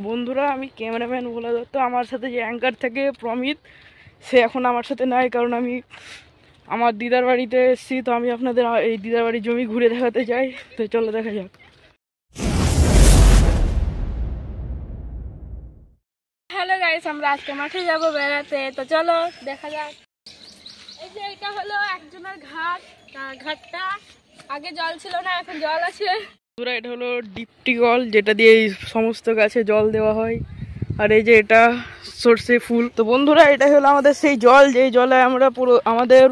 বন্ধুরা আমি ক্যামেরাম্যান ভোলা দত্ত, আমার সাথে যে অ্যাঙ্কার থাকে প্রমিত, সে এখন আমার সাথে নাই, কারণ আমি আমার দিদার বাড়িতে এসেছি। তো আমি আপনাদের এই দিদার বাড়ির জমি ঘুরে দেখাতে চাই, তো চলো দেখা যাক। হ্যালো গাইস, আমরা আজকে মাঠে যাবো বেড়াতে, তো চলো দেখা যাক। এই যে এটা হলো একজনের ঘাট, ঘাটটা আগে জল ছিল না, এখন জল আছে। বন্ধুরা এটা হলো ডিপটি কল, যেটা দিয়ে এই সমস্ত গাছে জল দেওয়া হয়। আর এই যে এটা সর্ষে ফুল। তো বন্ধুরা এটা হলো আমাদের সেই জল, যেই জলে আমরা পুরো আমাদের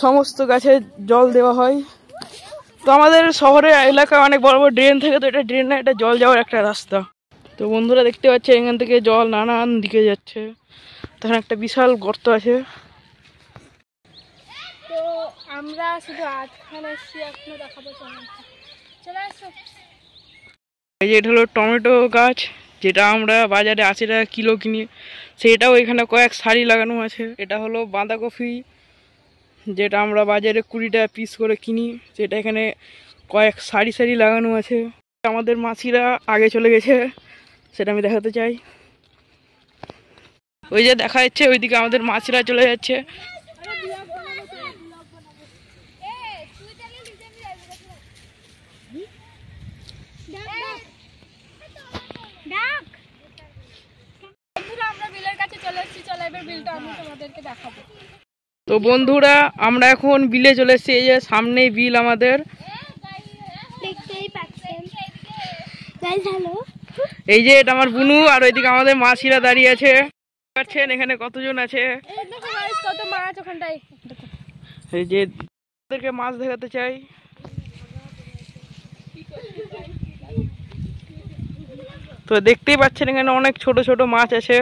সমস্ত গাছে জল দেওয়া হয়। তো আমাদের শহরে এলাকায় অনেক বড় বড় ড্রেন থাকে, তো এটা ড্রেন না, এটা জল যাওয়ার একটা রাস্তা। তো বন্ধুরা দেখতে পাচ্ছে এখান থেকে জল নানান দিকে যাচ্ছে। তখন একটা বিশাল গর্ত আছে। তো আমরা শুধু আধখানে এসেছি, এখনো দেখাবো। চলে আসো। এই যে এটা হলো টমেটো গাছ, যেটা আমরা বাজারে 80 টাকা কিলো কিনি, সেটাও এখানে কয়েক সারি লাগানো আছে। এটা হলো বাঁধাকপি, যেটা আমরা বাজারে 20 টাকা পিস করে কিনি, সেটা এখানে কয়েক সারি সারি লাগানো আছে। আমাদের মাছিরা আগে চলে গেছে, সেটা আমি দেখাতে চাই। ওই যে দেখা যাচ্ছে ওইদিকে আমাদের মাছিরা চলে যাচ্ছে। আমরা বিলের কাছে চলে এসেছি, চলো এবার বিলটা আমি তোমাদেরকে দেখাবো। তো বন্ধুরা আমরা এখন বিলে চলে এসেছি। এই যে সামনেই বিল আমাদের, দেখতেই পাচ্ছেন। Guys hello. এই যে এটা আমার বুনু, আর ওইদিকে আমাদের মাছিরা দাঁড়িয়ে আছে। পাচ্ছেন এখানে কতজন আছে। এই দেখো গাইস কত মাছ ওখানটায়। এই যে ওদেরকে মাছ দেখাতে চাই। তো দেখতেই পাচ্ছেন এখানে অনেক ছোট ছোট মাছ আছে।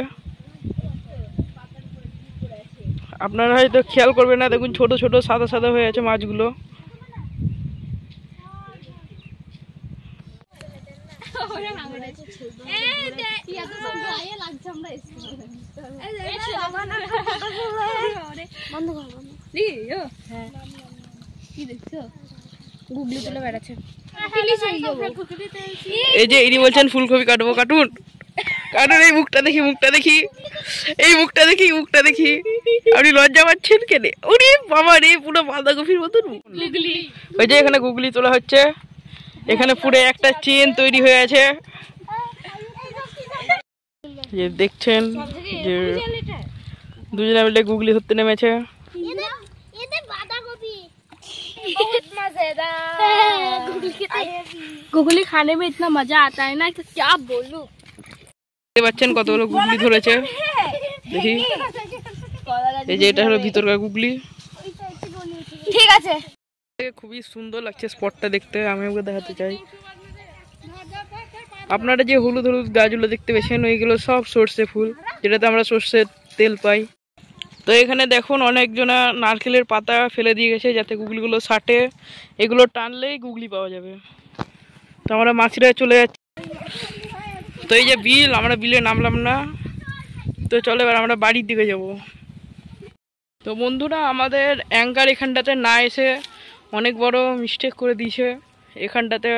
আপনারা হয়তো খেয়াল করবেন না, দেখুন ছোট ছোট সাদা সাদা হয়ে আছে মাছগুলো। গুগলি তুলে বেড়াচ্ছে। এই যে ইনি বলছেন ফুলকপি কাটবো, কাটুন কাটুন। এই মুখটা দেখি, মুখটা দেখি, এই মুখটা দেখি, মুখটা দেখি। আপনি লজ্জা পাচ্ছেন কেন? ওরে বাবা রে, পুরো বাঁধাকপির মতন। ওই যে এখানে গুগলি তোলা হচ্ছে। এখানে পুরো একটা চেন তৈরি হয়ে আছে, যে দেখছেন যে দুজনে মিলে গুগলি ধরতে নেমেছে। गुगली खाने में इतना मजा आता है ना, तो क्या बोलूं। দেখতে পাচ্ছেন কতগুলো গুগলি ধরেছে, দেখি। এই যে এটা হলো ভিতরকার গুগলি। ঠিক আছে, খুবই সুন্দর লাগছে স্পটটা দেখতে, আমি ওকে দেখাতে চাই। আপনারা যে হলুদ হলুদ গাছগুলো দেখতে পেয়েছেন, ওইগুলো সব সর্ষে ফুল, যেটাতে আমরা সর্ষের তেল পাই। তো এখানে দেখুন অনেকজনা নারকেলের পাতা ফেলে দিয়ে গেছে, যাতে গুগলিগুলো সাটে। এগুলো টানলেই গুগলি পাওয়া যাবে। তো আমরা মাছিরা চলে যাচ্ছি। তো এই যে বিল, আমরা বিলে নামলাম না। তো চলো এবার আমরা বাড়ির দিকে যাব। তো বন্ধুরা আমাদের অ্যাঙ্কার এখানটাতে না এসে অনেক বড় মিস্টেক করে দিয়েছে। এখানটাতে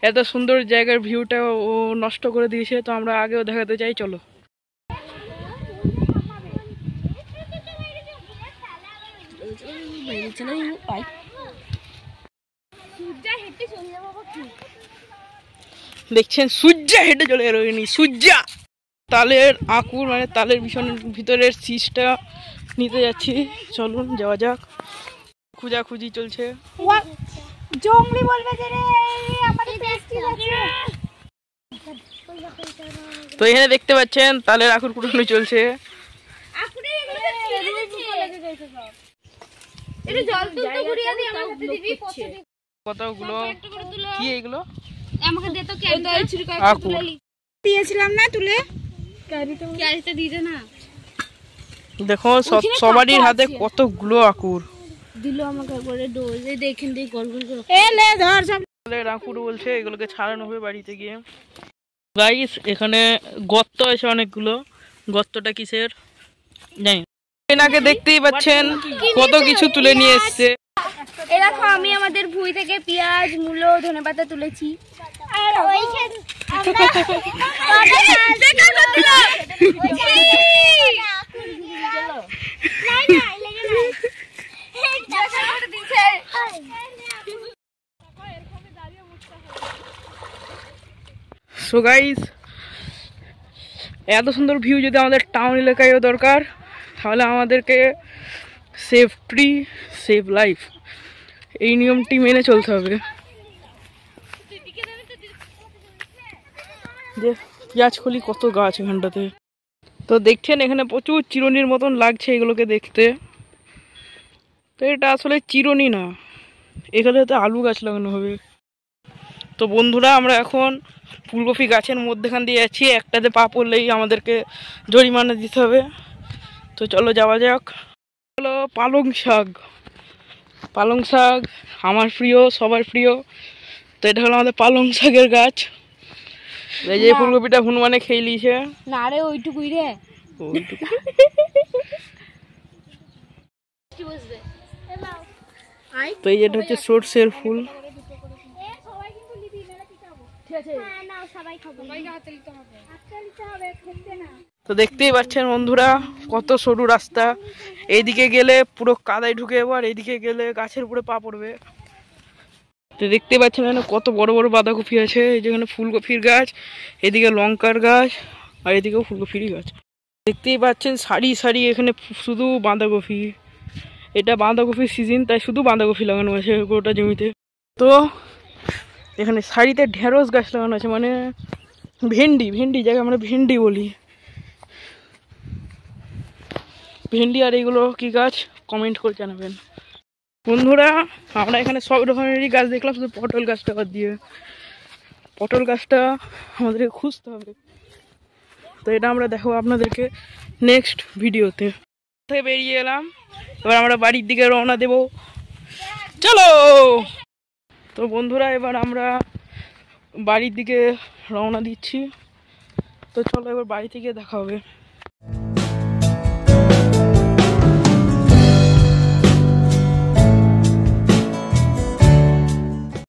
এত সুন্দর জায়গার ভিউটা ও নষ্ট করে দিয়েছে। তো আমরা আগেও দেখাতে চাই, চলো। দেখছেন সূর্যা হেঁটে চলে এলোনি, সূর্যা তালের আকুর, মানে তালের ভিতরের শীষটা নিতে যাচ্ছি। চলুন যাওয়া যাক। খুঁজাখুঁজি চলছে। জঙ্গলি বলবে যে রে আমাদের টেস্টি আছে। তো এখানে দেখতে পাচ্ছেন তালের আকুর কুড়ানো চলছে। আকুরে এগুলো লেগে গেছে সব। এটা জল তুলতে ঘুরিয়ে দি আমার সাথে দিবি পচে দি। কতগুলো কি এগুলো আমাকে দে তো ক্যারিটা তুলে দিয়েছিলাম না, তুলে ক্যারিটা দিতে না। দেখো সবারই হাতে কতগুলো আকুর দিল আমাকে একবারে ডোজ। এই দেখেন দেই গোল গোল করে এ লে ধর সব তালের আকুর বলছে। এগুলোকে ছাড়ানো হবে বাড়িতে গিয়ে। গাইস এখানে গর্ত আছে অনেকগুলো। গর্তটা কিসের জানি না। এনাকে দেখতেই পাচ্ছেন কত কিছু তুলে নিয়ে এসছে। এই দেখো আমি আমাদের ভুঁই থেকে পেঁয়াজ, মূলো, ধনেপাতা তুলেছি। আর ওইখানে আমরা সো গাইস, এত সুন্দর ভিউ যদি আমাদের টাউন এলাকায়ও দরকার, তাহলে আমাদেরকে সেভ ট্রি সেভ লাইফ এই নিয়মটি মেনে চলতে হবে। পেঁয়াজকলি কত গাছ এখানটাতে। তো দেখছেন এখানে প্রচুর চিরুনির মতন লাগছে এগুলোকে দেখতে। তো এটা আসলে চিরুনি না, এখানে তো আলু গাছ লাগানো হবে। তো বন্ধুরা, আমরা এখন ফুলকপি গাছের মধ্যেখান দিয়ে যাচ্ছি। একটাতে পা পড়লেই আমাদেরকে জরিমানা দিতে হবে। তো চলো যাওয়া যাক। হলো পালং শাক। পালং শাক আমার প্রিয়, সবার প্রিয়। তো এটা হলো আমাদের পালং শাকের গাছ। এই যে ফুলকপিটা হনুমানে খেয়ে নিয়েছে। না রে, ওইটুকুই রে। তো এই যেটা হচ্ছে সরষের ফুল। তো দেখতেই পাচ্ছেন বন্ধুরা, কত সরু রাস্তা। এইদিকে গেলে পুরো কাদায় ঢুকে যাবো, আর এইদিকে গেলে গাছের উপরে পা পড়বে। তো দেখতেই পাচ্ছেন এখানে কত বড় বড় বাঁধাকপি আছে। এই যেখানে ফুলকপির গাছ, এদিকে লঙ্কার গাছ, আর এদিকেও ফুলকপির গাছ। দেখতেই পাচ্ছেন সারি সারি এখানে শুধু বাঁধাকপি। এটা বাঁধাকপির সিজন, তাই শুধু বাঁধাকপি লাগানো আছে গোটা জমিতে। তো এখানে সারিতে ঢেঁড়স গাছ লাগানো আছে, মানে ভেন্ডি, ভেন্ডি যাকে আমরা ভেন্ডি বলি। ভেন্ডি আর এইগুলো কি গাছ কমেন্ট করে জানাবেন বন্ধুরা। আমরা এখানে সব রকমেরই গাছ দেখলাম, শুধু পটল গাছটা বাদ দিয়ে। পটল গাছটা আমাদেরকে খুঁজতে হবে। তো এটা আমরা দেখাবো আপনাদেরকে নেক্সট ভিডিওতে। থেকে বেরিয়ে এলাম, এবার আমরা বাড়ির দিকে রওনা দেব। চলো। তো বন্ধুরা, এবার আমরা বাড়ির দিকে রওনা দিচ্ছি। তো চলো এবার বাড়ি থেকে দেখা হবে।